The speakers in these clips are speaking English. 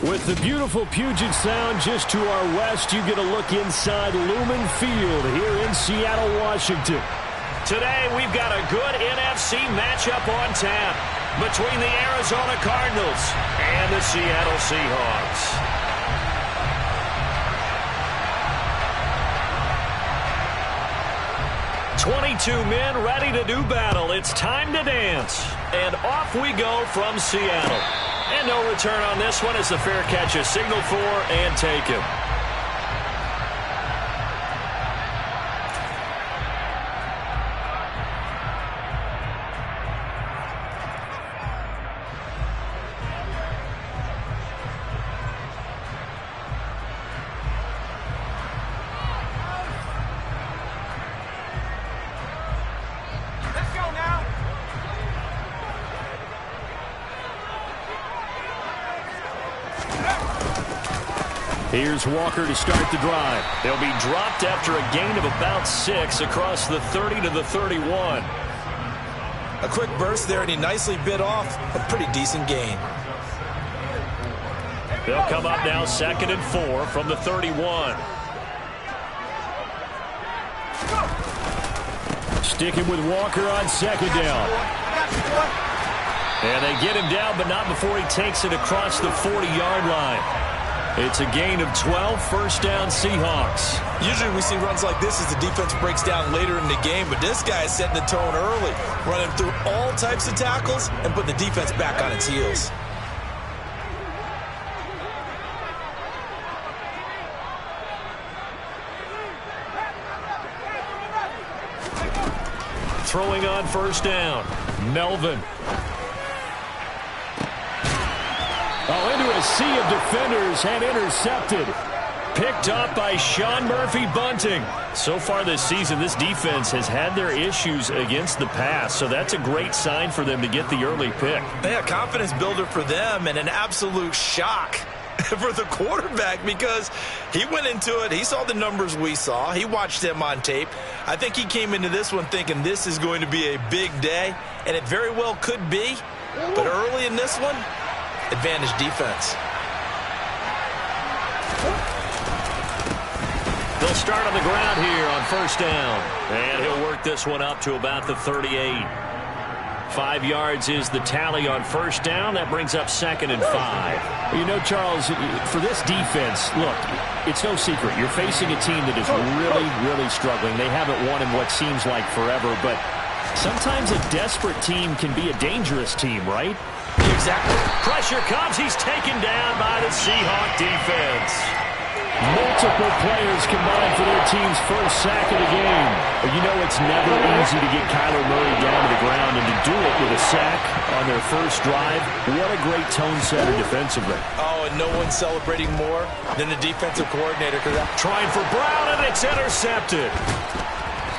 With the beautiful Puget Sound just to our west, you get a look inside Lumen Field here in Seattle, Washington. Today, we've got a good NFC matchup on tap between the Arizona Cardinals and the Seattle Seahawks. "22 men ready to do battle. It's time to dance." And off we go from Seattle. And no return on this one as the fair catch is signaled for and taken. Here's Walker to start the drive. They'll be dropped after a gain of about 6 across the 30 to the 31. A quick burst there, and he nicely bit off a pretty decent gain. They'll come up now 2nd and 4 from the 31. Sticking with Walker on 2nd down. And they get him down, but not before he takes it across the 40-yard line. It's a gain of 12, first down Seahawks. Usually we see runs like this as the defense breaks down later in the game, but this guy is setting the tone early, running through all types of tackles and putting the defense back on its heels. Throwing on first down, Melvin. Into a sea of defenders and intercepted. Picked up by Sean Murphy-Bunting. So far this season, this defense has had their issues against the pass, so that's a great sign for them to get the early pick. Yeah, confidence builder for them and an absolute shock for the quarterback because he went into it. He saw the numbers we saw. He watched them on tape. I think he came into this one thinking this is going to be a big day, and it very well could be. But early in this one, advantage defense. They'll start on the ground here on first down. And he'll work this one up to about the 38. 5 yards is the tally on first down. That brings up 2nd and 5. You know, Charles, for this defense, look, it's no secret. You're facing a team that is really, really struggling. They haven't won in what seems like forever, but sometimes a desperate team can be a dangerous team, right? Exactly. Pressure comes. He's taken down by the Seahawk defense. Multiple players combined for their team's first sack of the game. But you know it's never easy to get Kyler Murray down to the ground, and to do it with a sack on their first drive, what a great tone setter defensively. Oh, and no one's celebrating more than the defensive coordinator. Trying for Brown, and it's intercepted.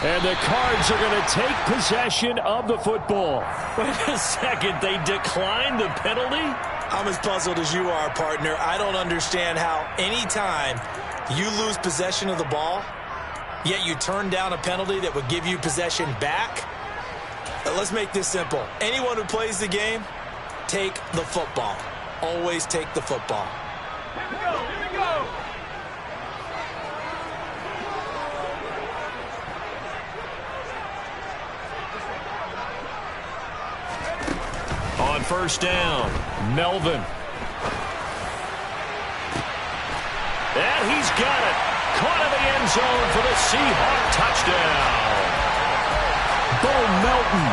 And the Cards are going to take possession of the football. Wait a second, they declined the penalty? I'm as puzzled as you are, partner. I don't understand how any time you lose possession of the ball, yet you turn down a penalty that would give you possession back. Let's make this simple. Anyone who plays the game, take the football. Always take the football. Here we go, here we go. On first down, Melvin. And he's got it. Caught in the end zone for the Seahawk touchdown. Bo Melton.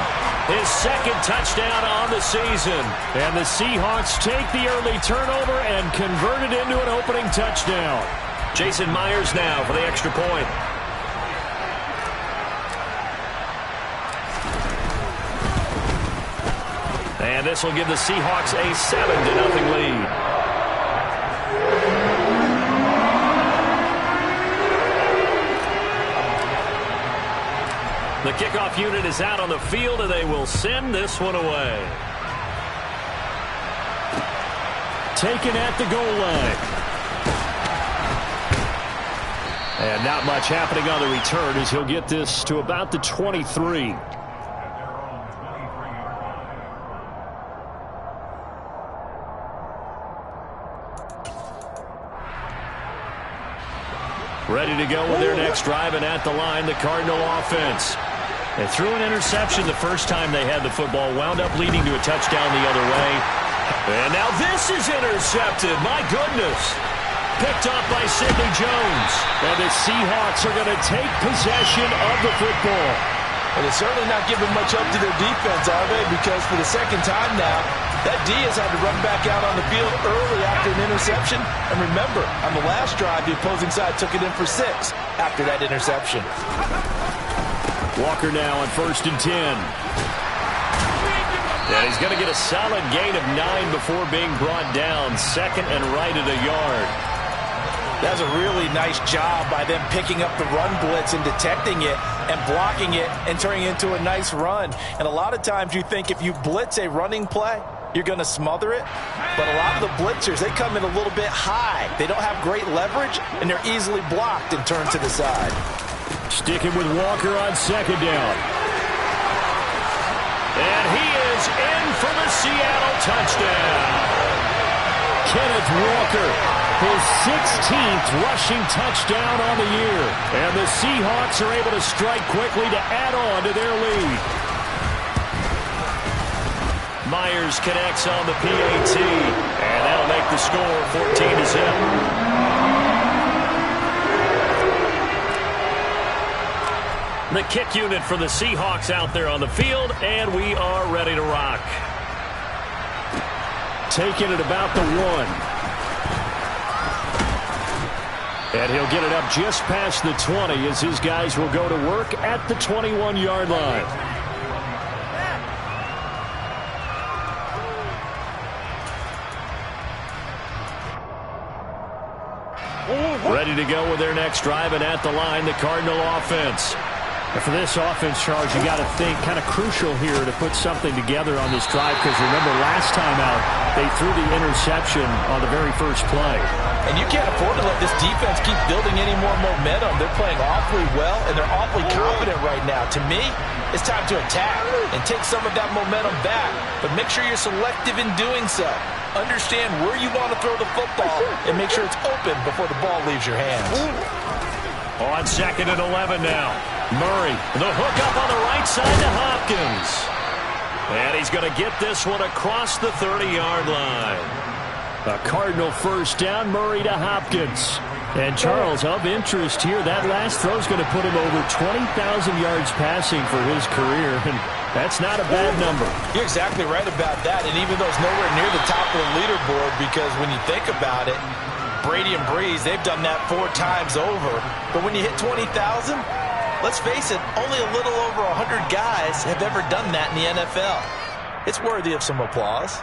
His 2nd touchdown on the season. And the Seahawks take the early turnover and convert it into an opening touchdown. Jason Myers now for the extra point. And this will give the Seahawks a 7-0 lead. The kickoff unit is out on the field, and they will send this one away. Taken at the goal line. And not much happening on the return as he'll get this to about the 23. Ready to go with their next drive, and at the line, the Cardinal offense. They threw an interception the first time they had the football, wound up leading to a touchdown the other way. And now this is intercepted. My goodness. Picked off by Sidney Jones. And the Seahawks are going to take possession of the football. And they're certainly not giving much up to their defense, are they? Because for the second time now, that D has had to run back out on the field early after an interception. And remember, on the last drive, the opposing side took it in for 6 after that interception. Walker now on 1st and 10. And he's going to get a solid gain of 9 before being brought down. 2nd and right at a yard. That's a really nice job by them picking up the run blitz and detecting it and blocking it and turning it into a nice run. And a lot of times you think if you blitz a running play, you're going to smother it. But a lot of the blitzers, they come in a little bit high. They don't have great leverage, and they're easily blocked and turned to the side. Sticking with Walker on 2nd down. And he is in for the Seattle touchdown. Kenneth Walker, his 16th rushing touchdown on the year. And the Seahawks are able to strike quickly to add on to their lead. Myers connects on the PAT, and that'll make the score 14-0. The kick unit for the Seahawks out there on the field, and we are ready to rock. Taking it about the 1. And he'll get it up just past the 20 as his guys will go to work at the 21-yard line. Ready to go with their next drive, and at the line, the Cardinal offense. And for this offense, Charles, you got to think kind of crucial here to put something together on this drive, because remember last time out, they threw the interception on the very first play. And you can't afford to let this defense keep building any more momentum. They're playing awfully well, and they're awfully confident right now. To me, it's time to attack and take some of that momentum back, but make sure you're selective in doing so. Understand where you want to throw the football and make sure it's open before the ball leaves your hands. On 2nd and 11 now. Murray, the hook up on the right side to Hopkins. And he's going to get this one across the 30-yard line. A Cardinal first down, Murray to Hopkins. And Charles, of interest here, that last throw is going to put him over 20,000 yards passing for his career. And that's not a bad number. You're exactly right about that. And even though it's nowhere near the top of the leaderboard, because when you think about it, Brady and Breeze, they've done that 4 times over. But when you hit 20,000, let's face it, only a little over 100 guys have ever done that in the NFL. It's worthy of some applause.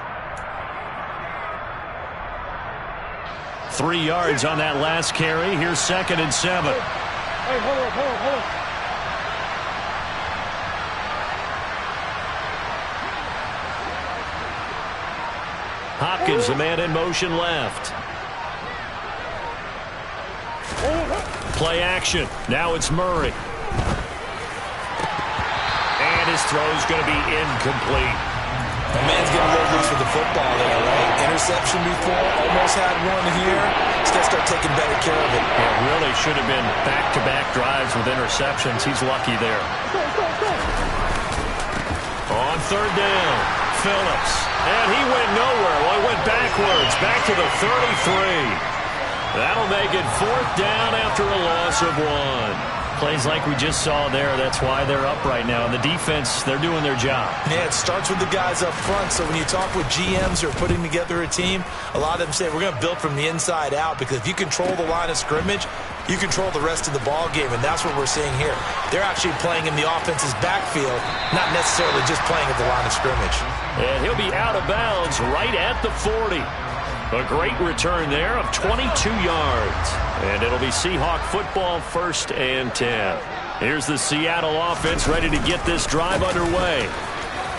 3 yards on that last carry. Here's 2nd and 7. Hey, hold on. Hopkins, the man in motion left. Play action. Now it's Murray. And his throw's going to be incomplete. The man's getting a little loose with the football there, right? Interception before, almost had one here. He's got to start taking better care of it. It really should have been back-to-back drives with interceptions. He's lucky there. On 3rd down, Phillips. And he went nowhere. Well, he went backwards, back to the 33. That'll make it 4th down after a loss of 1. Plays like we just saw there. That's why they're up right now. And the defense, they're doing their job. Yeah, it starts with the guys up front. So when you talk with GMs who are putting together a team, a lot of them say we're going to build from the inside out, because if you control the line of scrimmage, you control the rest of the ball game, and that's what we're seeing here. They're actually playing in the offense's backfield, not necessarily just playing at the line of scrimmage. And he'll be out of bounds right at the 40. A great return there of 22 yards. And it'll be Seahawk football, 1st and 10. Here's the Seattle offense ready to get this drive underway.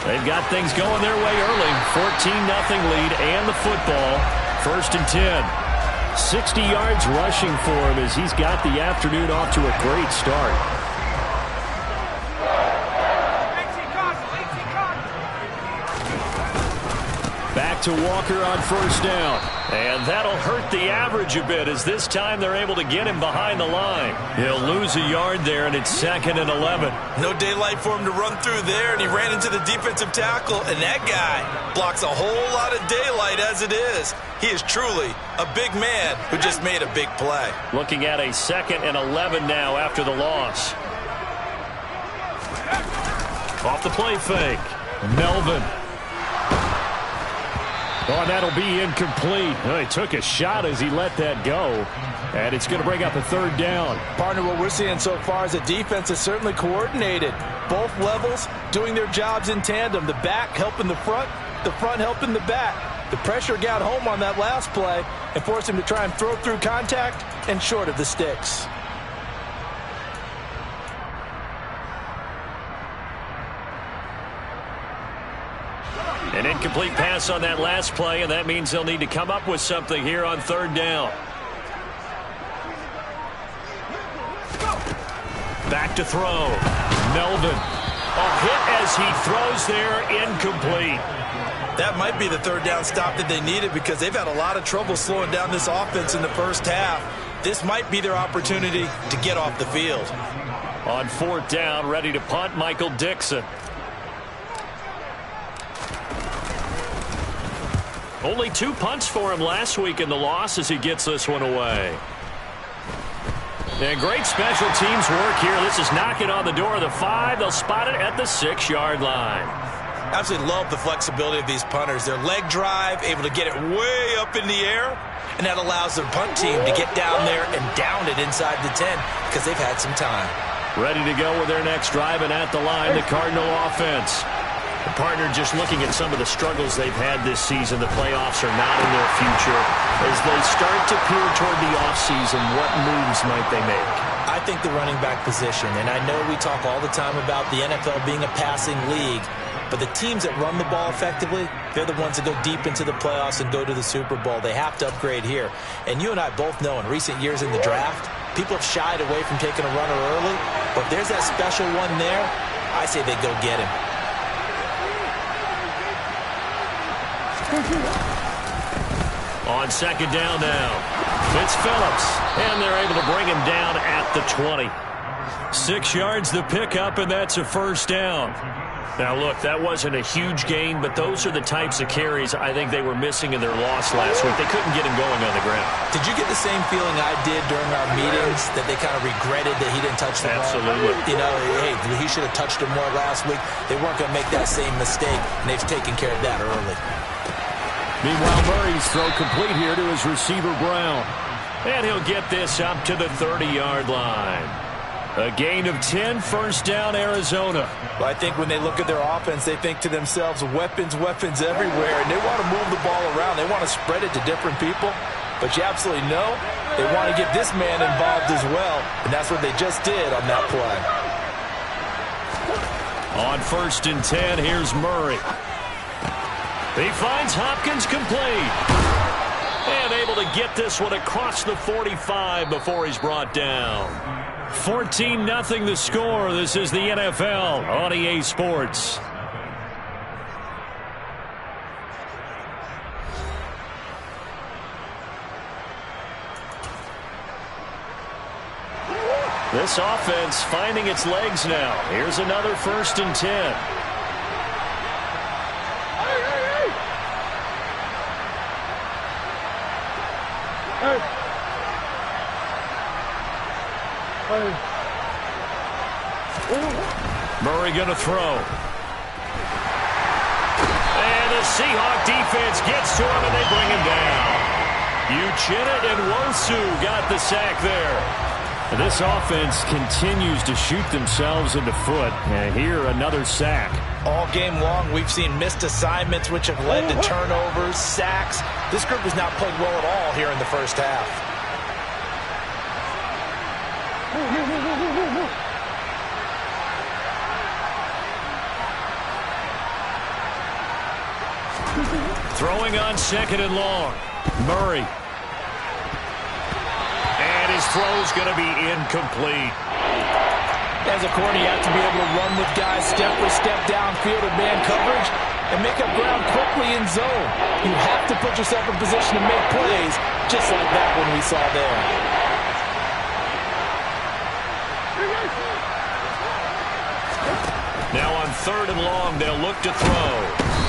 They've got things going their way early. 14-0 lead and the football. 1st and 10. 60 yards rushing for him as he's got the afternoon off to a great start. Back to Walker on first down. And that'll hurt the average a bit as this time they're able to get him behind the line. He'll lose a yard there, and it's 2nd and 11. No daylight for him to run through there, and he ran into the defensive tackle, and that guy blocks a whole lot of daylight as it is. He is truly a big man who just made a big play. Looking at a 2nd and 11 now after the loss. Off the play fake. Melvin. Oh, that'll be incomplete. He took a shot as he let that go. And it's going to bring up a 3rd down. Partner, what we're seeing so far is the defense is certainly coordinated. Both levels doing their jobs in tandem. The back helping the front helping the back. The pressure got home on that last play and forced him to try and throw through contact and short of the sticks. An incomplete pass on that last play, and that means they'll need to come up with something here on 3rd down. Back to throw. Melvin. A hit as he throws there, incomplete. That might be the 3rd down stop that they needed because they've had a lot of trouble slowing down this offense in the first half. This might be their opportunity to get off the field. On 4th down, ready to punt, Michael Dixon. Only 2 punts for him last week in the loss as he gets this one away. And great special teams work here. This is knocking on the door of the 5. They'll spot it at the 6-yard line. Absolutely love the flexibility of these punters. Their leg drive, able to get it way up in the air, and that allows the punt team to get down there and down it inside the 10 because they've had some time. Ready to go with their next drive, and at the line, the Cardinal offense. The partner, just looking at some of the struggles they've had this season, the playoffs are not in their future. As they start to peer toward the offseason, what moves might they make? I think the running back position, and I know we talk all the time about the NFL being a passing league, but the teams that run the ball effectively, they're the ones that go deep into the playoffs and go to the Super Bowl. They have to upgrade here. And you and I both know in recent years in the draft, people have shied away from taking a runner early, but there's that special one there. I say they go get him. On 2nd down now, it's Phillips, and they're able to bring him down at the 20. 6 yards the pickup, and that's a 1st down. Now, look, that wasn't a huge gain, but those are the types of carries I think they were missing in their loss last week. They couldn't get him going on the ground. Did you get the same feeling I did during our meetings, that they kind of regretted that he didn't touch the ball? Absolutely. You know, hey, he should have touched it more last week. They weren't going to make that same mistake, and they've taken care of that early. Meanwhile, Murray's throw complete here to his receiver, Brown. And he'll get this up to the 30-yard line. A gain of 10, 1st down, Arizona. Well, I think when they look at their offense, they think to themselves, weapons, weapons everywhere, and they want to move the ball around. They want to spread it to different people, but you absolutely know they want to get this man involved as well, and that's what they just did on that play. On 1st and 10, here's Murray. He finds Hopkins complete. And able to get this one across the 45 before he's brought down. 14-0 the score. This is the NFL on EA Sports. This offense finding its legs now. Here's another 1st and 10. Murray going to throw. And the Seahawks defense gets to him, and they bring him down. Uchenna and Wosu got the sack there. And this offense continues to shoot themselves in the foot. And here, another sack. All game long, we've seen missed assignments, which have led to turnovers, sacks. This group has not played well at all here in the first half. Throwing on 2nd and long. Murray. And his throw's going to be incomplete. As a corner, you have to be able to run with guys step for step downfield in man coverage and make up ground quickly directly in zone. You have to put yourself in position to make plays, just like that one we saw there. Now on 3rd and long, they'll look to throw.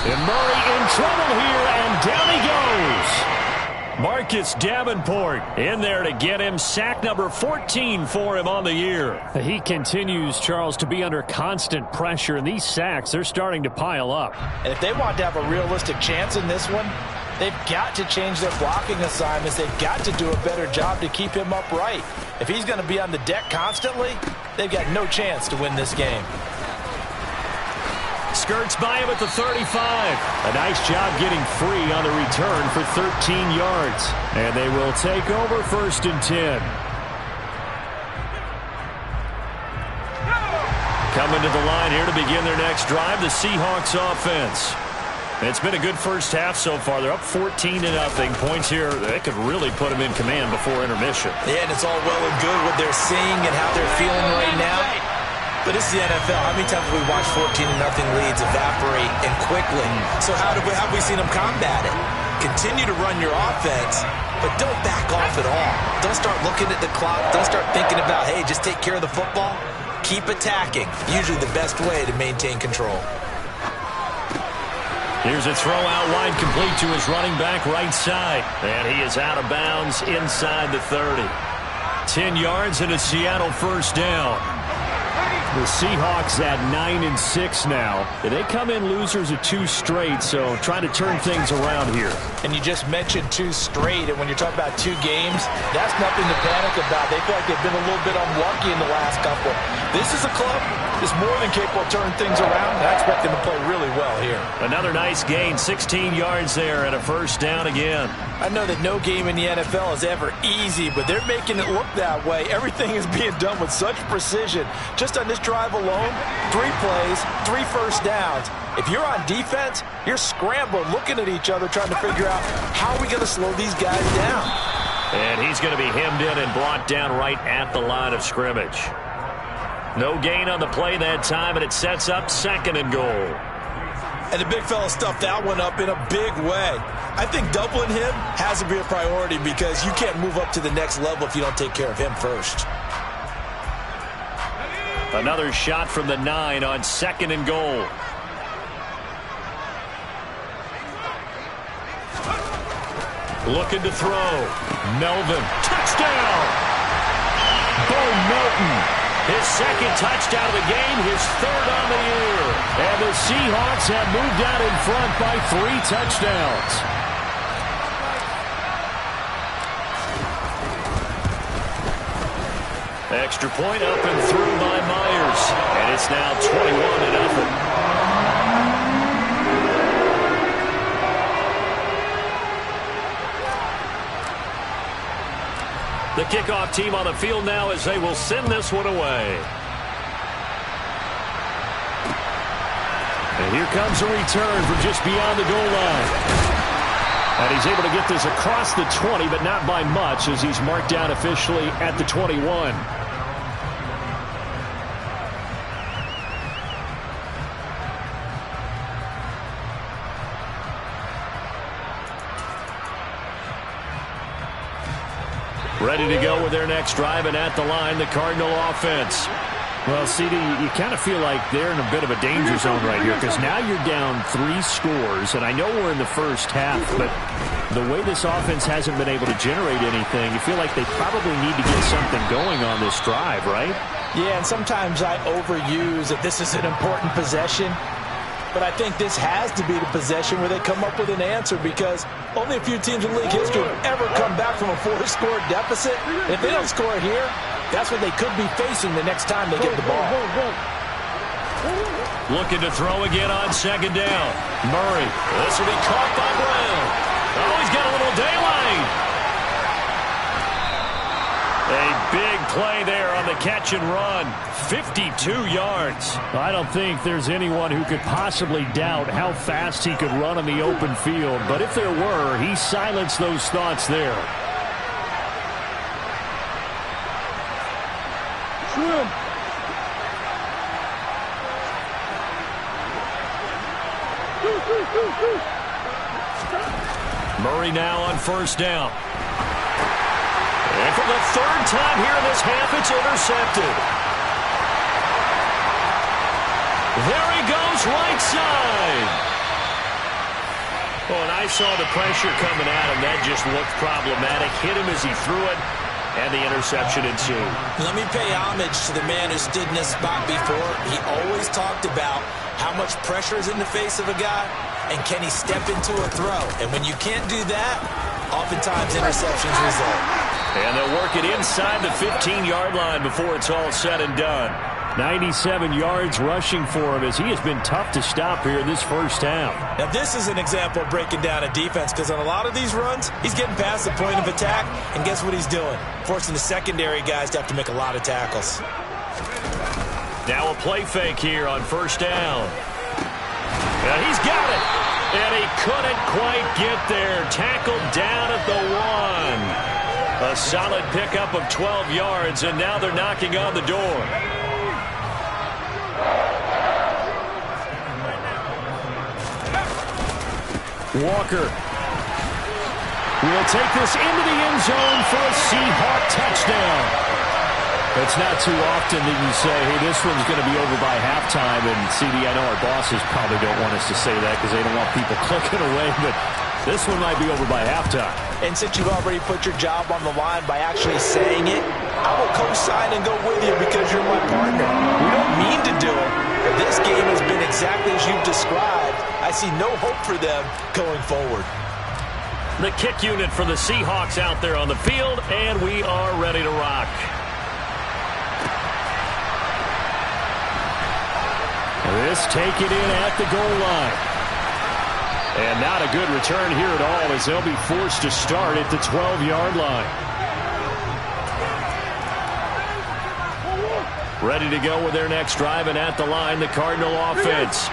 And Murray in trouble here, and down he goes. Marcus Davenport in there to get him. Sack number 14 for him on the year. He continues, Charles, to be under constant pressure, and these sacks, they're starting to pile up. And if they want to have a realistic chance in this one, they've got to change their blocking assignments. They've got to do a better job to keep him upright. If he's going to be on the deck constantly, they've got no chance to win this game. Skirts by him at the 35. A nice job getting free on the return for 13 yards. And they will take over 1st and 10. Coming to the line here to begin their next drive, the Seahawks offense. It's been a good first half so far. They're up 14-0. Points here, they could really put them in command before intermission. Yeah, and it's all well and good what they're seeing and how they're feeling right now. But this is the NFL. How many times have we watched 14-0 leads evaporate and quickly? So how have we seen them combat it? Continue to run your offense, but don't back off at all. Don't start looking at the clock. Don't start thinking about, hey, just take care of the football. Keep attacking. Usually the best way to maintain control. Here's a throw out wide, complete to his running back right side. And he is out of bounds inside the 30. 10 yards and a Seattle 1st down. The Seahawks at 9-6 now. They come in losers of 2 straight, so trying to turn things around here. And you just mentioned 2 straight, and when you're talking about 2 games, that's nothing to panic about. They feel like they've been a little bit unlucky in the last couple. This is a club that's more than capable of turning things around, and I expect them to play really well here. Another nice gain, 16 yards there, and a 1st down again. I know that no game in the NFL is ever easy, but they're making it look that way. Everything is being done with such precision. Just on this drive alone, 3 plays, 3 1st downs. If you're on defense, you're scrambling, looking at each other, trying to figure out how are we going to slow these guys down. And he's going to be hemmed in and brought down right at the line of scrimmage. No gain on the play that time, and it sets up 2nd and goal. And the big fella stuffed that one up in a big way. I think doubling him has to be a priority because you can't move up to the next level if you don't take care of him first. Another shot from the 9 on 2nd and goal. Looking to throw. Melvin. Touchdown! Bo Melton. His 2nd touchdown of the game, his 3rd on the year. And the Seahawks have moved out in front by 3 touchdowns. Extra point up and through by Myers. And it's now 21-0. The kickoff team on the field now as they will send this one away. And here comes a return from just beyond the goal line. And he's able to get this across the 20, but not by much as he's marked down officially at the 21. Ready to go with their next drive, and at the line, the Cardinal offense. Well, CD, you kind of feel like they're in a bit of a danger zone right here because now you're down 3 scores, and I know we're in the first half, but the way this offense hasn't been able to generate anything, you feel like they probably need to get something going on this drive, right? Yeah, and sometimes I overuse that this is an important possession. But I think this has to be the possession where they come up with an answer because only a few teams in league history have ever come back from a 4-score deficit. And if they don't score here, that's what they could be facing the next time they get the ball. Looking to throw again on 2nd down. Murray. This will be caught by Brown. Oh, he's got a little daylight. A big play there on the catch and run. 52 yards. I don't think there's anyone who could possibly doubt how fast he could run on the open field. But if there were, he silenced those thoughts there. Murray now on first down. And for the third time here in this half, it's intercepted. There he goes, right side. Oh, and I saw the pressure coming at him. That just looked problematic. Hit him as he threw it, and the interception ensued. Let me pay homage to the man who stood in this spot before. He always talked about how much pressure is in the face of a guy, and can he step into a throw. And when you can't do that, oftentimes interceptions result. And they'll work it inside the 15-yard line before it's all said and done. 97 yards rushing for him as he has been tough to stop here in this first half. Now, this is an example of breaking down a defense, because on a lot of these runs, he's getting past the point of attack, and guess what he's doing? Forcing the secondary guys to have to make a lot of tackles. Now a play fake here on first down. And he's got it. And he couldn't quite get there. Tackled down at the 1. A solid pickup of 12 yards, and now they're knocking on the door. Walker will take this into the end zone for a Seahawk touchdown. It's not too often that you say, hey, this one's going to be over by halftime. And, CD, I know our bosses probably don't want us to say that because they don't want people clicking away, but this one might be over by halftime. And since you've already put your job on the line by actually saying it, I will co-sign and go with you because you're my partner. We don't mean to do it, but this game has been exactly as you've described. I see no hope for them going forward. The kick unit for the Seahawks out there on the field, and we are ready to rock. This take it in at the goal line. And not a good return here at all as they'll be forced to start at the 12-yard line. Ready to go with their next drive, and at the line, the Cardinal offense.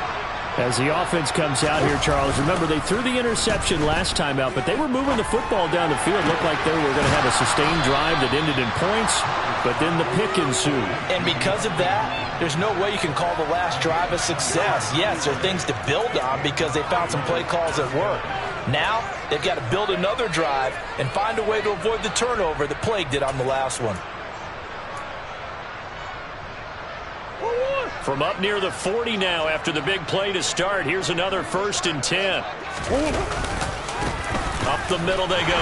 As the offense comes out here, Charles, remember they threw the interception last time out, but they were moving the football down the field. Looked like they were going to have a sustained drive that ended in points, but then the pick ensued. And because of that, there's no way you can call the last drive a success. Yes, there are things to build on because they found some play calls that work. Now, they've got to build another drive and find a way to avoid the turnover that plagued it on the last one. From up near the 40 now after the big play to start. Here's another 1st and 10. Up the middle they go.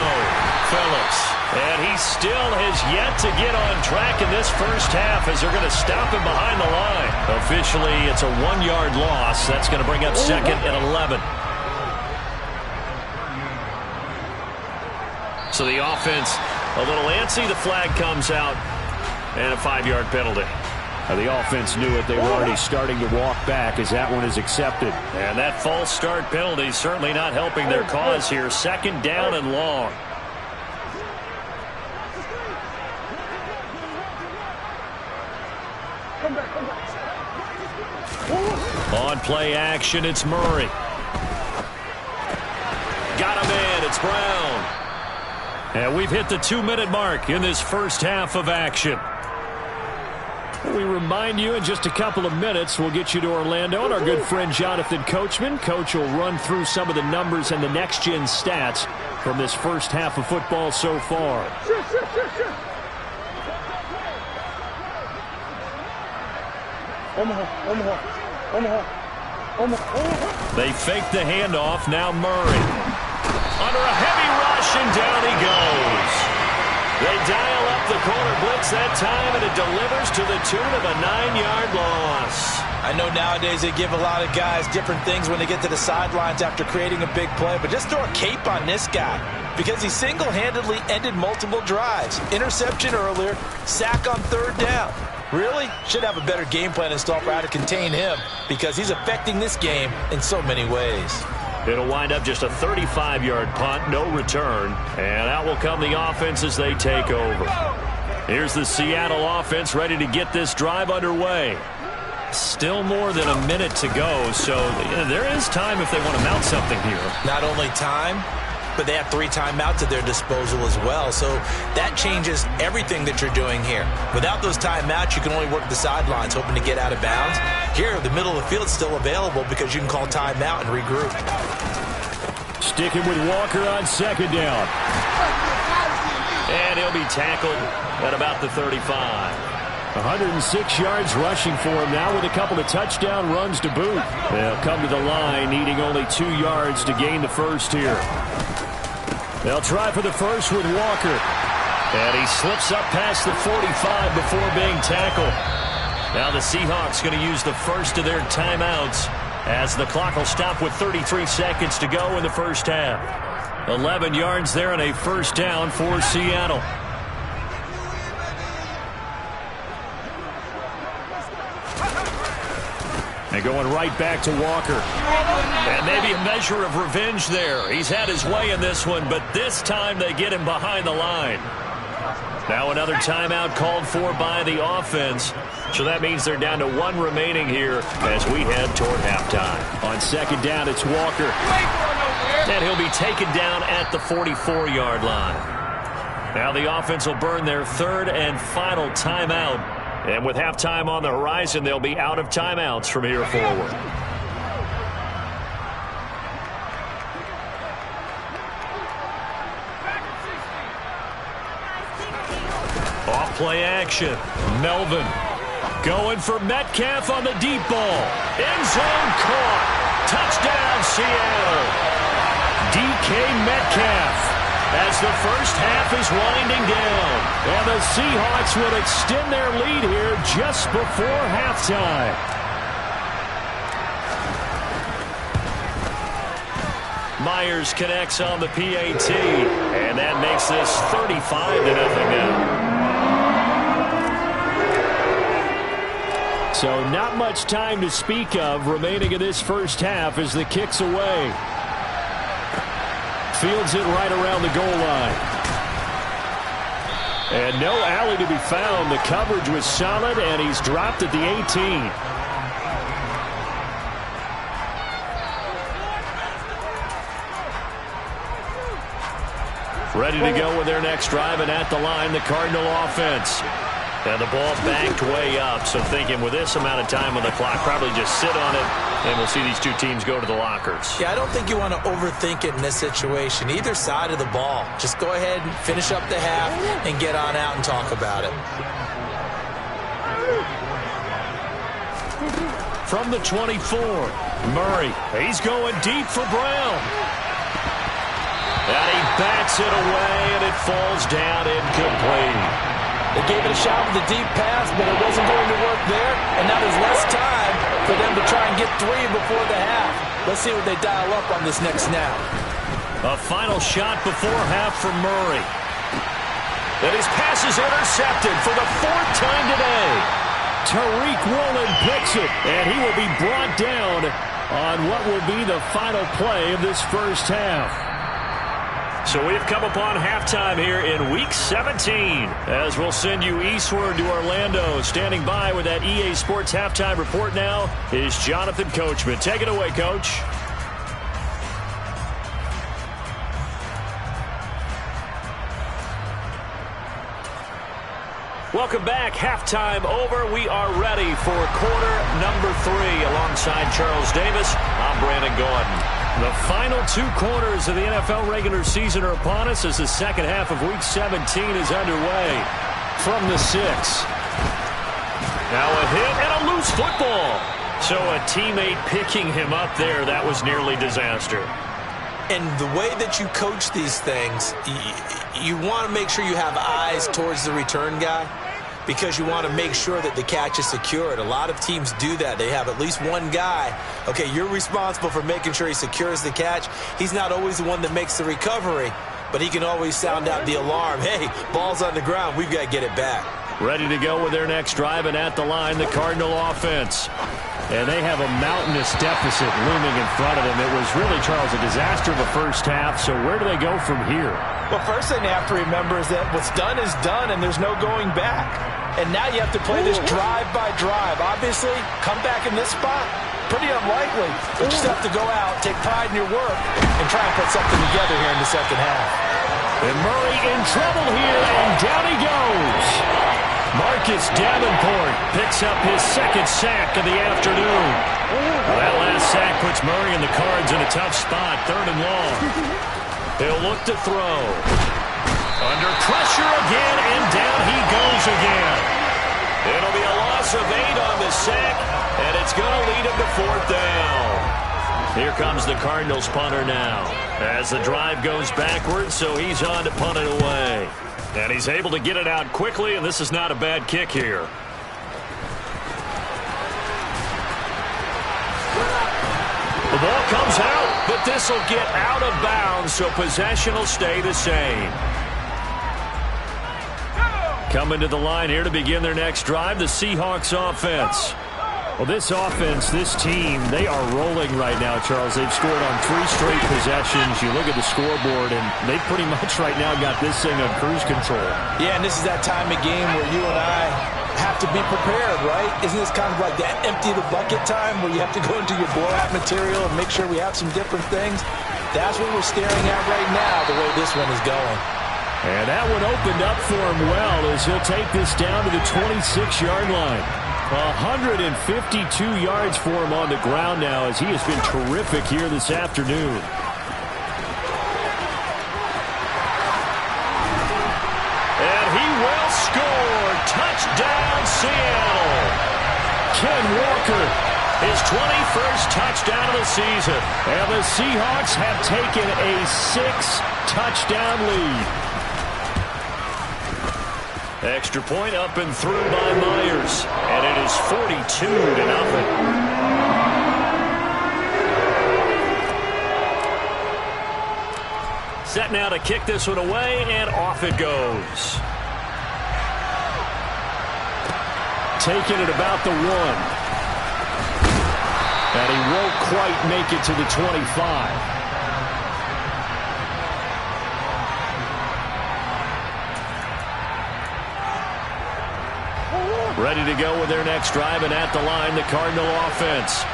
Phillips. And he still has yet to get on track in this first half as they're going to stop him behind the line. Officially, it's a 1-yard loss. That's going to bring up 2nd and 11. So the offense a little antsy. The flag comes out and a 5-yard penalty. The offense knew it. They were already starting to walk back as that one is accepted. And that false start penalty certainly not helping their cause here. 2nd down and long. On play action, it's Murray. Got him in. It's Brown. And we've hit the 2-minute mark in this first half of action. We remind you in just a couple of minutes we'll get you to Orlando and our good friend Jonathan Coachman. Coach will run through some of the numbers and the next-gen stats from this first half of football so far. They fake the handoff. Now Murray. Under a heavy rush, and down he goes. They dial up the corner blitz that time, and it delivers to the tune of a 9-yard loss. I know nowadays they give a lot of guys different things when they get to the sidelines after creating a big play, but just throw a cape on this guy because he single-handedly ended multiple drives. Interception earlier, sack on 3rd down. Really? Should have a better game plan installed for how to contain him because he's affecting this game in so many ways. It'll wind up just a 35-yard punt, no return. And out will come the offense as they take over. Here's the Seattle offense ready to get this drive underway. Still more than a minute to go, so there is time if they want to mount something here. Not only time, but they have 3 timeouts at their disposal as well. So that changes everything that you're doing here. Without those timeouts, you can only work the sidelines, hoping to get out of bounds. Here, the middle of the field is still available because you can call timeout and regroup. Sticking with Walker on second down. And he'll be tackled at about the 35. 106 yards rushing for him now with a couple of touchdown runs to boot. They'll come to the line needing only 2 yards to gain the first here. They'll try for the first with Walker. And he slips up past the 45 before being tackled. Now the Seahawks going to use the first of their timeouts as the clock will stop with 33 seconds to go in the first half. 11 yards there and a first down for Seattle. And going right back to Walker. And maybe a measure of revenge there. He's had his way in this one, but this time they get him behind the line. Now another timeout called for by the offense. So that means they're down to 1 remaining here as we head toward halftime. On second down, it's Walker. And he'll be taken down at the 44-yard line. Now the offense will burn their 3rd and final timeout. And with halftime on the horizon, they'll be out of timeouts from here forward. Off play action. Melvin going for Metcalf on the deep ball. End zone caught. Touchdown, Seattle. DK Metcalf as the first half is winding down. And the Seahawks will extend their lead here just before halftime. Myers connects on the PAT. And that makes this 35-0 now. So not much time to speak of remaining in this first half as the kick's away. Fields it right around the goal line. And no alley to be found. The coverage was solid, and he's dropped at the 18. Ready to go with their next drive, and at the line, the Cardinal offense. And the ball backed way up, so thinking with this amount of time on the clock, probably just sit on it, and we'll see these two teams go to the lockers. Yeah, I don't think you want to overthink it in this situation. Either side of the ball. Just go ahead and finish up the half and get on out and talk about it. From the 24, Murray. He's going deep for Brown. And he bats it away, and it falls down incomplete. They gave it a shot with a deep pass, but it wasn't going to work there. And now there's less time for them to try and get 3 before the half. Let's see what they dial up on this next snap. A final shot before half from Murray. And his pass is intercepted for the 4th time today. Tariq Woolen picks it, and he will be brought down on what will be the final play of this first half. So we've come upon halftime here in Week 17 as we'll send you eastward to Orlando. Standing by with that EA Sports halftime report now is Jonathan Coachman. Take it away, Coach. Welcome back. Halftime over. We are ready for quarter number 3 alongside Charles Davis. I'm Brandon Gordon. The final 2 quarters of the NFL regular season are upon us as the second half of Week 17 is underway. From the 6. Now a hit and a loose football. So a teammate picking him up there, that was nearly disaster. And the way that you coach these things, you want to make sure you have eyes towards the return guy because you want to make sure that the catch is secured. A lot of teams do that. They have at least one guy. Okay, you're responsible for making sure he secures the catch. He's not always the one that makes the recovery, but he can always sound out the alarm. Hey, ball's on the ground. We've got to get it back. Ready to go with their next drive, and at the line, the Cardinal offense. And they have a mountainous deficit looming in front of them. It was really, Charles, a disaster of the first half. So where do they go from here? Well, first thing they have to remember is that what's done is done, and there's no going back. And now you have to play this drive by drive. Obviously, come back in this spot, pretty unlikely. But you just have to go out, take pride in your work, and try and put something together here in the second half. And Murray in trouble here, and down he goes. Marcus Davenport picks up his second sack of the afternoon. Well, that last sack puts Murray and the Cards in a tough spot, 3rd and long. He'll look to throw. Under pressure again, and down he goes again. It'll be a loss of 8 on the sack, and it's going to lead him to 4th down. Here comes the Cardinals punter now. As the drive goes backwards, so he's on to punt it away. And he's able to get it out quickly, and this is not a bad kick here. The ball comes out, but this will get out of bounds, so possession will stay the same. Coming to the line here to begin their next drive, the Seahawks offense. Well, this offense, this team, they are rolling right now, Charles. They've scored on 3 straight possessions. You look at the scoreboard, and they pretty much right now got this thing on cruise control. Yeah, and this is that time of game where you and I have to be prepared, right? Isn't this kind of like that empty the bucket time where you have to go into your blowout material and make sure we have some different things? That's what we're staring at right now, the way this one is going. And that one opened up for him well as he'll take this down to the 26-yard line. 152 yards for him on the ground now as he has been terrific here this afternoon. And he will score. Touchdown, Seattle. Ken Walker, his 21st touchdown of the season. And the Seahawks have taken a 6-touchdown lead. Extra point up and through by Myers. And it is 42-0. Set now to kick this one away, and off it goes. Taking it about the 1. And he won't quite make it to the 25. Ready to go with their next drive, and at the line, the Cardinal offense.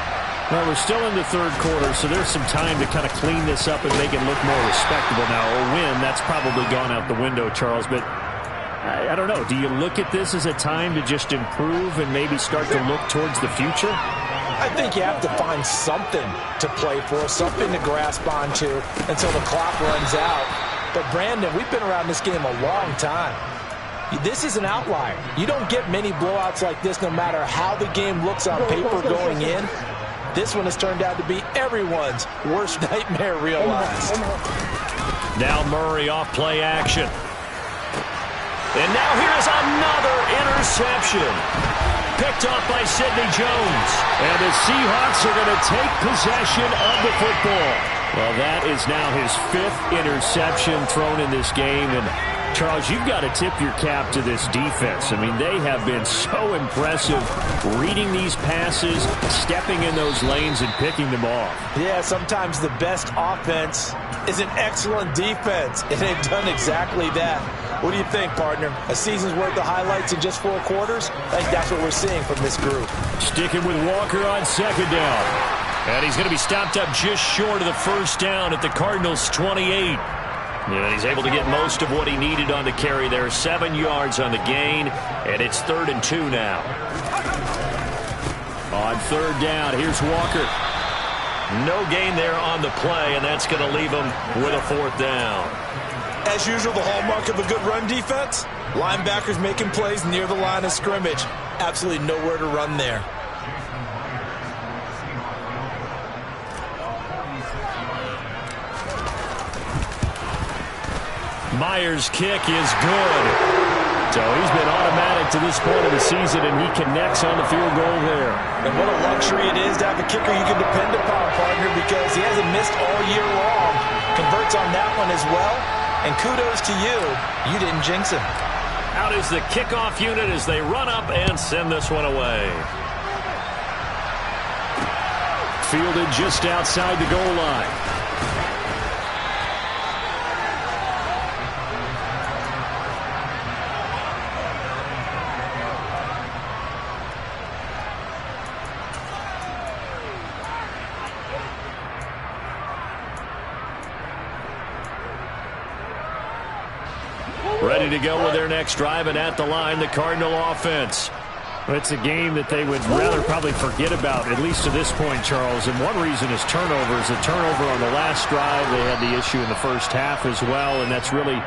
Well, we're still in the 3rd quarter, so there's some time to kind of clean this up and make it look more respectable now. A win, that's probably gone out the window, Charles, but I don't know. Do you look at this as a time to just improve and maybe start to look towards the future? I think you have to find something to play for, something to grasp onto until the clock runs out. But, Brandon, we've been around this game a long time. This is an outlier. You don't get many blowouts like this no matter how the game looks on paper going in. This one has turned out to be everyone's worst nightmare realized. Now Murray off play action. And now here's another interception. Picked off by Sidney Jones. And the Seahawks are going to take possession of the football. Well, that is now his 5th interception thrown in this game. And Charles, you've got to tip your cap to this defense. I mean, they have been so impressive reading these passes, stepping in those lanes, and picking them off. Yeah, sometimes the best offense is an excellent defense, and they've done exactly that. What do you think, partner? A season's worth of highlights in just 4 quarters? I think that's what we're seeing from this group. Sticking with Walker on 2nd down. And he's going to be stopped up just short of the 1st down at the Cardinals' 28. And he's able to get most of what he needed on the carry there. 7 yards on the gain, and it's 3rd and 2 now. On 3rd down, here's Walker. No gain there on the play, and that's going to leave him with a 4th down. As usual, the hallmark of a good run defense, linebackers making plays near the line of scrimmage. Absolutely nowhere to run there. Myers' kick is good. So he's been automatic to this point of the season, and he connects on the field goal there. And what a luxury it is to have a kicker you can depend upon, partner, because he hasn't missed all year long. Converts on that one as well. And kudos to you. You didn't jinx him. Out is the kickoff unit as they run up and send this one away. Fielded just outside the goal line. Ready to go with their next drive, and at the line, the Cardinal offense. It's a game that they would rather probably forget about, at least to this point, Charles. And one reason is turnovers. A turnover on the last drive. They had the issue in the first half as well, and that's really,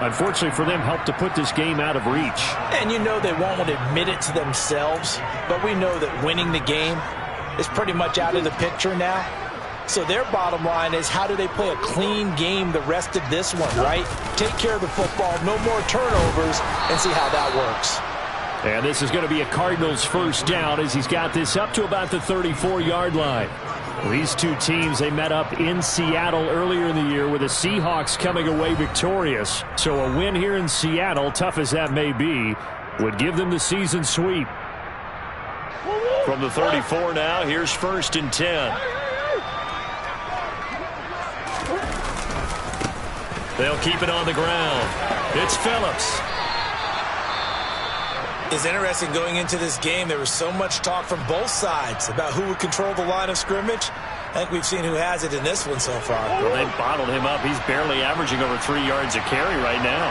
unfortunately for them, helped to put this game out of reach. And you know they won't admit it to themselves, but we know that winning the game is pretty much out of the picture now. So their bottom line is, how do they play a clean game the rest of this one, right? Take care of the football, no more turnovers, and see how that works. And this is going to be a Cardinals first down as he's got this up to about the 34-yard line. These two teams, they met up in Seattle earlier in the year with the Seahawks coming away victorious. So a win here in Seattle, tough as that may be, would give them the season sweep. From the 34 now, here's 1st and 10. They'll keep it on the ground. It's Phillips. It's interesting going into this game. There was so much talk from both sides about who would control the line of scrimmage. I think we've seen who has it in this one so far. Well, they bottled him up. He's barely averaging over 3 yards a carry right now.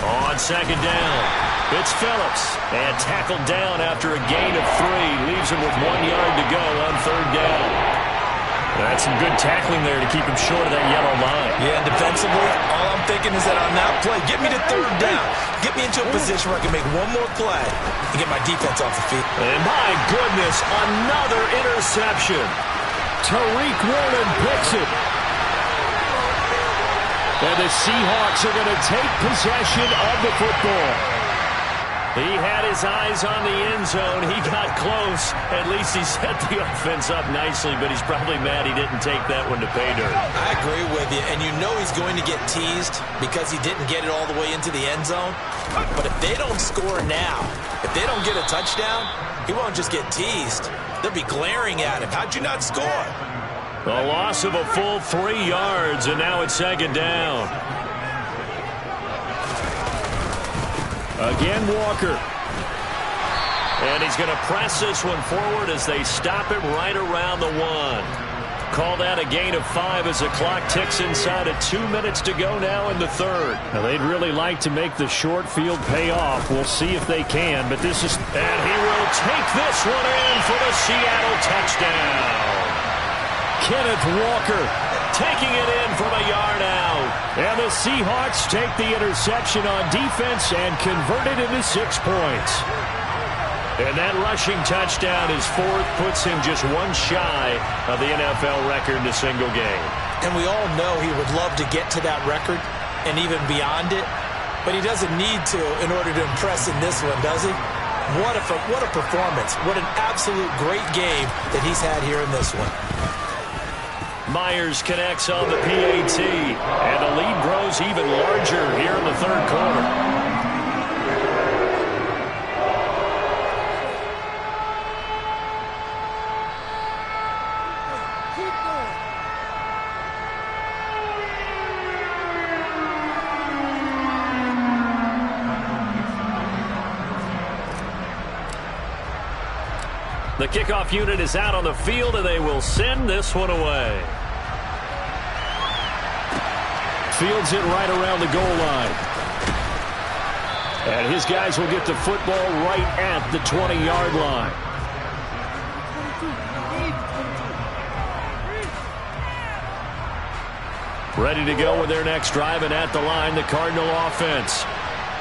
On 2nd down, it's Phillips. And tackled down after a gain of 3. Leaves him with 1 yard to go on 3rd down. That's some good tackling there to keep him short of that yellow line. Yeah, and defensively, all I'm thinking is that on that play, get me to 3rd down. Get me into a position where I can make one more play and get my defense off the field. And my goodness, another interception. Tariq Woolen picks it. And the Seahawks are going to take possession of the football. He had his eyes on the end zone. He got close. At least he set the offense up nicely, but he's probably mad he didn't take that one to pay dirt. I agree with you, and you know he's going to get teased because he didn't get it all the way into the end zone. But if they don't score now, if they don't get a touchdown, he won't just get teased. They'll be glaring at him. How'd you not score? A loss of a full 3 yards, and now it's 2nd down. Again, Walker. And he's going to press this one forward as they stop it right around the 1. Call that a gain of 5 as the clock ticks inside of 2 minutes to go now in the 3rd. Now, they'd really like to make the short field pay off. We'll see if they can, but this is... And he will take this one in for the Seattle touchdown. Kenneth Walker taking it in from a yard out. And the Seahawks take the interception on defense and convert it into 6 points. And that rushing touchdown is 4th, puts him just 1 shy of the NFL record in a single game. And we all know he would love to get to that record and even beyond it, but he doesn't need to in order to impress in this one, does he? What a performance. What an absolute great game that he's had here in this one. Myers connects on the PAT, and the lead grows even larger here in the 3rd quarter. The kickoff unit is out on the field, and they will send this one away. Fields it right around the goal line. And his guys will get the football right at the 20-yard line. Ready to go with their next drive, and at the line, the Cardinal offense.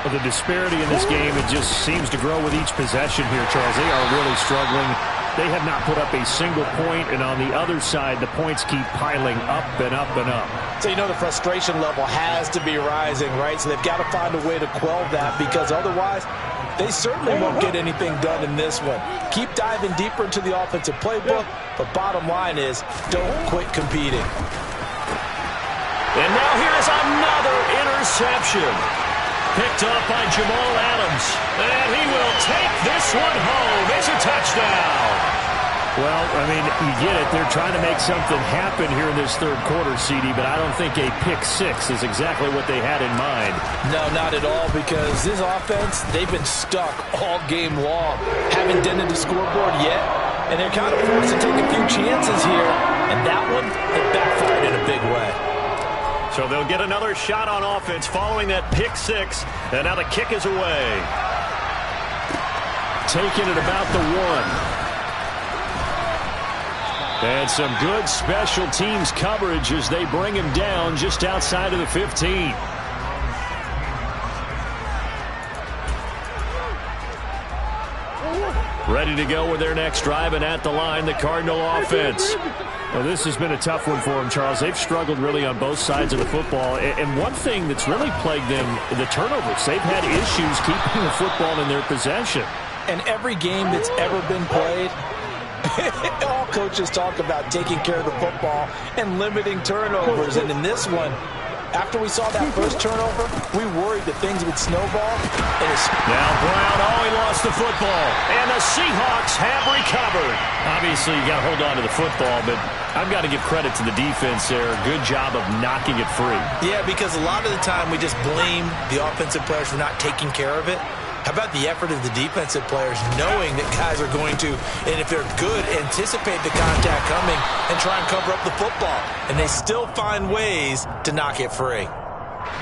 Well, the disparity in this game, it just seems to grow with each possession here, Charles. They are really struggling. They have not put up a single point, and on the other side, the points keep piling up and up and up. So you know the frustration level has to be rising, right? So they've got to find a way to quell that, because otherwise they certainly won't get anything done in this one. Keep diving deeper into the offensive playbook, but bottom line is don't quit competing. And now here's another interception. Picked up by Jamal Adams. And he will take this one home. It's a touchdown. Well, I mean, you get it. They're trying to make something happen here in this 3rd quarter, CD, but I don't think a pick-6 is exactly what they had in mind. No, not at all, because this offense, they've been stuck all game long. Haven't dented the scoreboard yet, and they're kind of forced to take a few chances here, and that one, it backfired in a big way. So they'll get another shot on offense following that pick six. And now the kick is away. Taking it about the 1. And some good special teams coverage as they bring him down just outside of the 15. Ready to go with their next drive, and at the line, the Cardinal offense. Well, this has been a tough one for them, Charles. They've struggled really on both sides of the football. And one thing that's really plagued them, the turnovers. They've had issues keeping the football in their possession. And every game that's ever been played, all coaches talk about taking care of the football and limiting turnovers. And in this one, after we saw that first turnover, we worried that things would snowball. Now Brown, he lost the football. And the Seahawks have recovered. Obviously, you got to hold on to the football, but I've got to give credit to the defense there. Good job of knocking it free. Yeah, because a lot of the time we just blame the offensive players for not taking care of it. How about the effort of the defensive players knowing that guys are going to, and if they're good, anticipate the contact coming and try and cover up the football. And they still find ways to knock it free.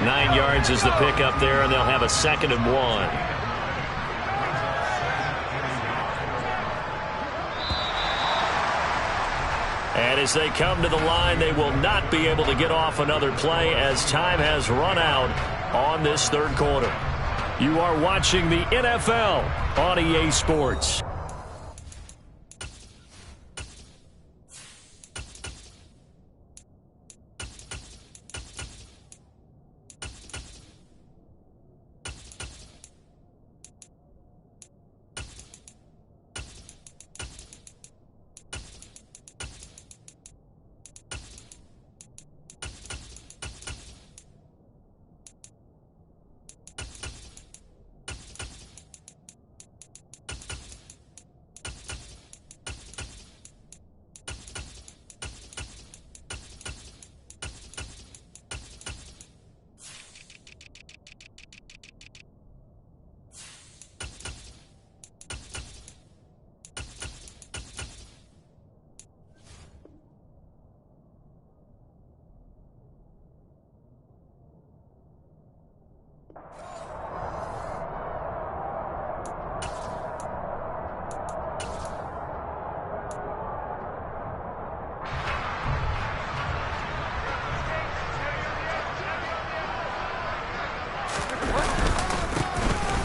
9 yards is the pickup there, and they'll have a 2nd and 1. And as they come to the line, they will not be able to get off another play as time has run out on this third quarter. You are watching the NFL on EA Sports.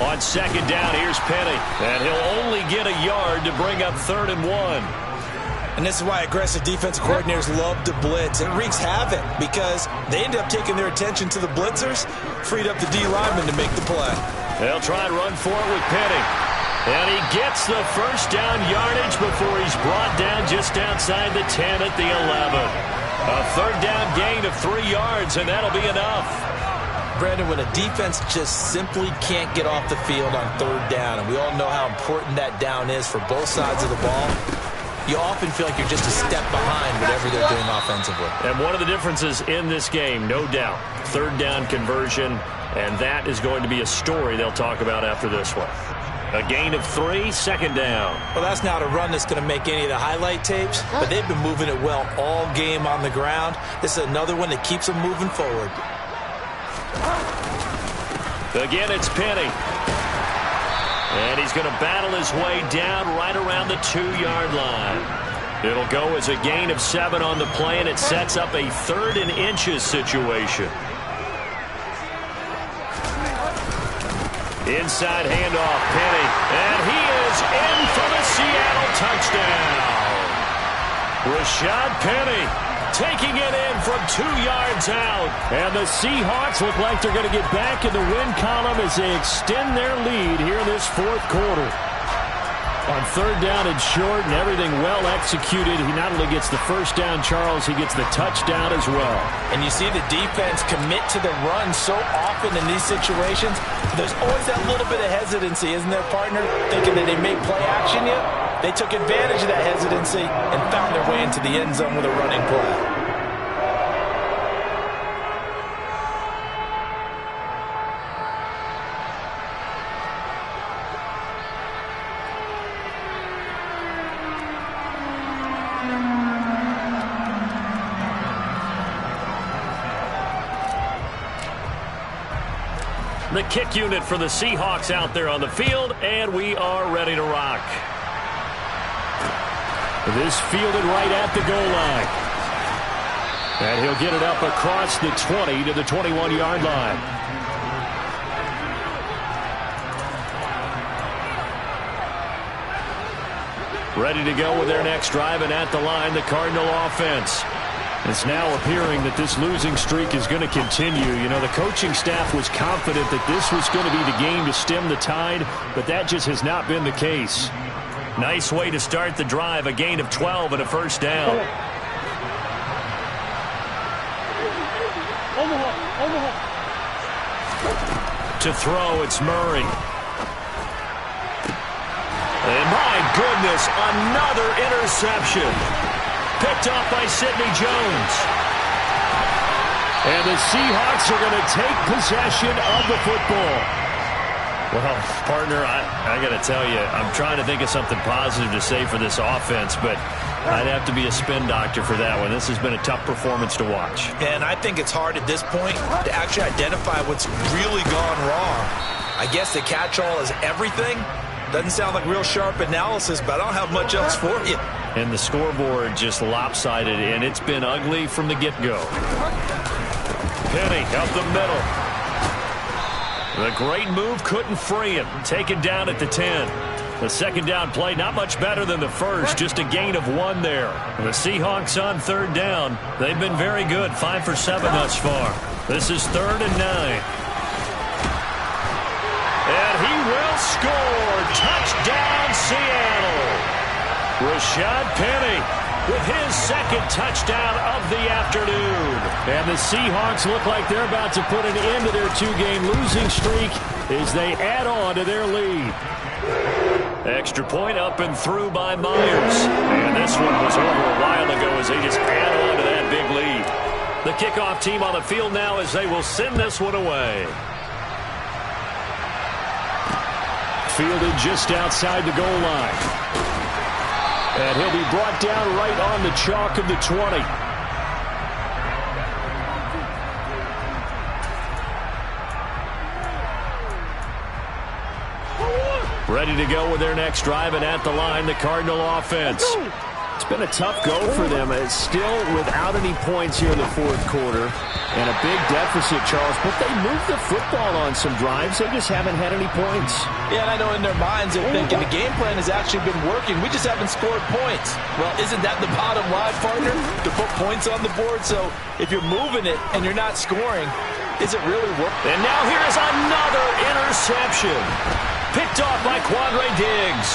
On 2nd down, here's Penny. And he'll only get a yard to bring up 3rd and 1. And this is why aggressive defensive coordinators love to blitz. It wreaks havoc because they end up taking their attention to the blitzers, freed up the D lineman to make the play. They'll try and run for it with Penny. And he gets the first down yardage before he's brought down just outside the 10 at the 11. A 3rd down gain of 3 yards, and that'll be enough. Brandon, when a defense just simply can't get off the field on 3rd down, and we all know how important that down is for both sides of the ball, you often feel like you're just a step behind whatever they're doing offensively. And one of the differences in this game, no doubt, 3rd down conversion, and that is going to be a story they'll talk about after this one. A gain of 3, 2nd down. Well, that's not a run that's going to make any of the highlight tapes, but they've been moving it well all game on the ground. This is another one that keeps them moving forward. Again, it's Penny. And he's going to battle his way down right around the 2-yard line. It'll go as a gain of 7 on the play, and it sets up a 3rd and inches situation. Inside handoff, Penny. And he is in for the Seattle touchdown. Rashad Penny taking it in from 2 yards out. And the Seahawks look like they're going to get back in the win column as they extend their lead here in this 4th quarter. On 3rd down and short and everything well executed, he not only gets the first down, Charles, he gets the touchdown as well. And you see the defense commit to the run so often in these situations. There's always that little bit of hesitancy, isn't there, partner? Thinking that they may play action you. They took advantage of that hesitancy and found their way into the end zone with a running play. The kick unit for the Seahawks out there on the field, and we are ready to rock. This fielded right at the goal line. And he'll get it up across the 20 to the 21-yard line. Ready to go with their next drive, and at the line, the Cardinal offense. It's now appearing that this losing streak is going to continue. You know, the coaching staff was confident that this was going to be the game to stem the tide, but that just has not been the case. Nice way to start the drive, a gain of 12 and a first down. To throw, it's Murray. And my goodness, another interception. Picked off by Sidney Jones. And the Seahawks are going to take possession of the football. Well, partner, I got to tell you, I'm trying to think of something positive to say for this offense, but I'd have to be a spin doctor for that one. This has been a tough performance to watch. And I think it's hard at this point to actually identify what's really gone wrong. I guess the catch-all is everything. Doesn't sound like real sharp analysis, but I don't have much else for you. And the scoreboard just lopsided, and it's been ugly from the get-go. Penny up the middle. The great move couldn't free him. Taken down at the 10. The second down play, not much better than the first, just a gain of 1 there. The Seahawks on third down. They've been very good, 5 for 7 thus far. This is 3rd and 9. And he will score. Touchdown, Seattle. Rashad Penny with his second touchdown of the afternoon. And the Seahawks look like they're about to put an end to their 2-game losing streak as they add on to their lead. Extra point up and through by Myers. And this one was over a while ago as they just add on to that big lead. The kickoff team on the field now as they will send this one away. Fielded just outside the goal line. And he'll be brought down right on the chalk of the 20. Ready to go with their next drive, and at the line, the Cardinal offense. It's been a tough go for them. It's still without any points here in the fourth quarter. And a big deficit, Charles. But they moved the football on some drives. They just haven't had any points. Yeah, and I know in their minds they're thinking the game plan has actually been working. We just haven't scored points. Well, isn't that the bottom line, partner? To put points on the board. So if you're moving it and you're not scoring, is it really working? And now here is another interception. Picked off by Quandre Diggs.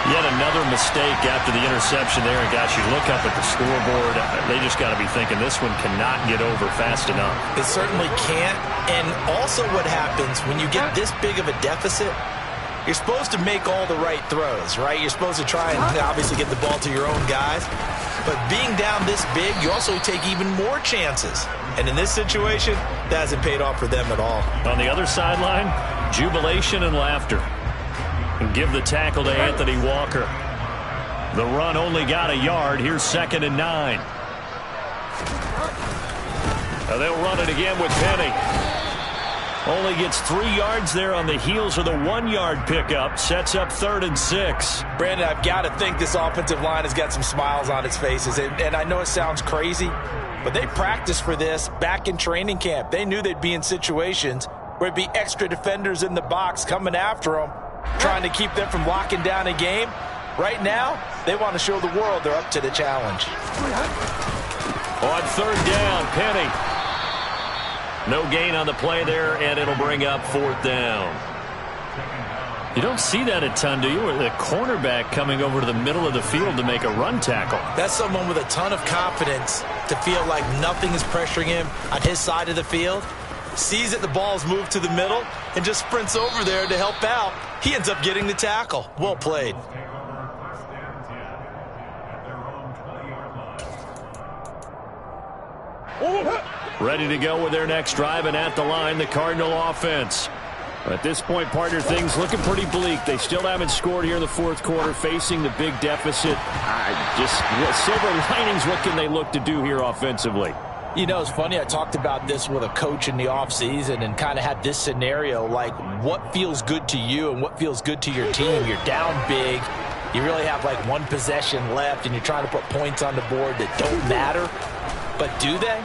Yet another mistake after the interception there. And gosh, you look up at the scoreboard, they just got to be thinking this one cannot get over fast enough. It certainly can't. And also what happens when you get this big of a deficit, you're supposed to make all the right throws, right? You're supposed to try and obviously get the ball to your own guys. But being down this big, you also take even more chances. And in this situation, that hasn't paid off for them at all. On the other sideline, jubilation and laughter. And give the tackle to Anthony Walker. The run only got a yard. Here's 2nd and 9. Now they'll run it again with Penny. Only gets 3 yards there on the heels of the 1-yard pickup. Sets up 3rd and 6. Brandon, I've got to think this offensive line has got some smiles on its faces. And I know it sounds crazy, but they practiced for this back in training camp. They knew they'd be in situations where it'd be extra defenders in the box coming after them, trying to keep them from locking down a game. Right now, they want to show the world they're up to the challenge. On 3rd down, Penny. No gain on the play there, and it'll bring up 4th down. You don't see that a ton, do you? The cornerback coming over to the middle of the field to make a run tackle. That's someone with a ton of confidence to feel like nothing is pressuring him on his side of the field. Sees that the ball's moved to the middle and just sprints over there to help out. He ends up getting the tackle. Well played. Ready to go with their next drive, and at the line, the Cardinal offense. At this point, partner, things looking pretty bleak. They still haven't scored here in the fourth quarter, facing the big deficit. Silver linings, what can they look to do here offensively? You know, it's funny, I talked about this with a coach in the offseason and kind of had this scenario, like what feels good to you and what feels good to your team. You're down big. You really have like one possession left, and you're trying to put points on the board that don't matter. But do they?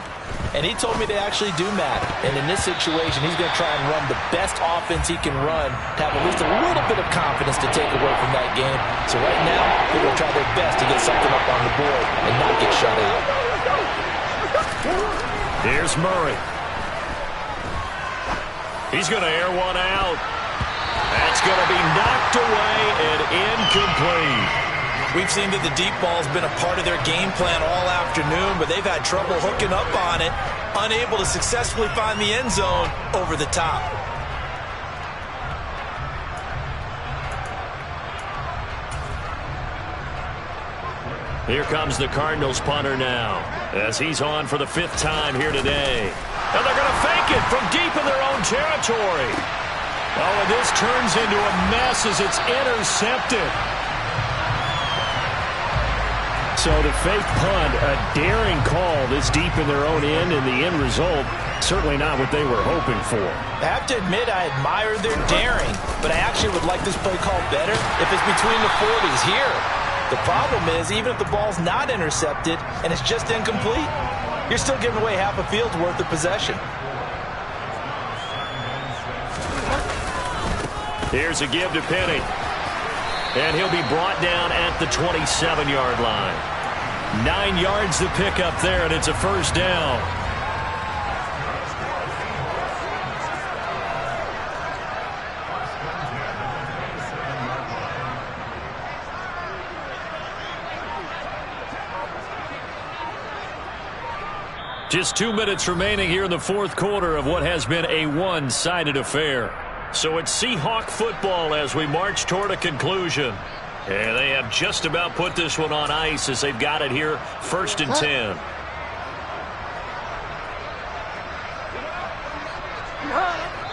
And he told me they actually do matter. And in this situation, he's going to try and run the best offense he can run to have at least a little bit of confidence to take away from that game. So right now, they're going to try their best to get something up on the board and not get shut out. Here's Murray. He's going to air one out. That's going to be knocked away and incomplete. We've seen that the deep ball's been a part of their game plan all afternoon, but they've had trouble hooking up on it, unable to successfully find the end zone over the top. Here comes the Cardinals punter now, as he's on for the 5th time here today. And they're going to fake it from deep in their own territory. Oh, and this turns into a mess as it's intercepted. So the fake punt, a daring call this deep in their own end, and the end result, certainly not what they were hoping for. I have to admit I admire their daring, but I actually would like this play called better if it's between the 40s here. The problem is, even if the ball's not intercepted and it's just incomplete, you're still giving away half a field's worth of possession. Here's a give to Penny. And he'll be brought down at the 27-yard line. 9 yards to pick up there, and it's a first down. Just 2 minutes remaining here in the 4th quarter of what has been a one-sided affair. So it's Seahawk football as we march toward a conclusion. And they have just about put this one on ice as they've got it here, 1st and 10.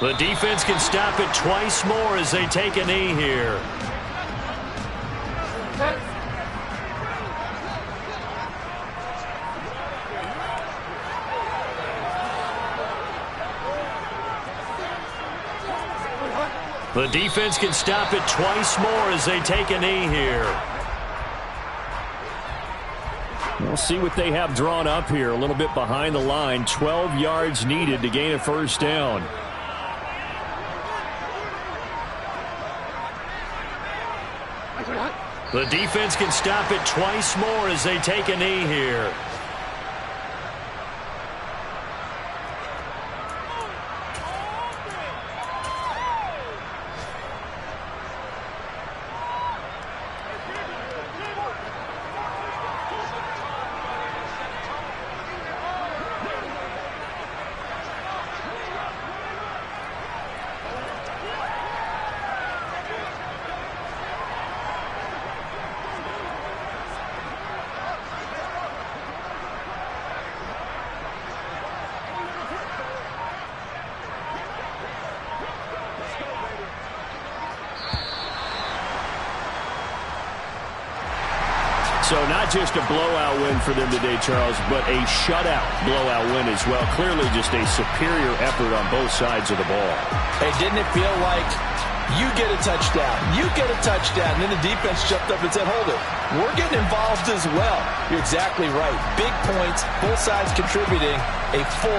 The defense can stop it twice more as they take a knee here. The defense can stop it twice more as they take a knee here. We'll see what they have drawn up here. A little bit behind the line. 12 yards needed to gain a first down. The defense can stop it twice more as they take a knee here. So not just a blowout win for them today, Charles, but a shutout blowout win as well. Clearly just a superior effort on both sides of the ball. Hey, didn't it feel like you get a touchdown, you get a touchdown, and then the defense jumped up and said, hold it, we're getting involved as well. You're exactly right. Big points, both sides contributing, a full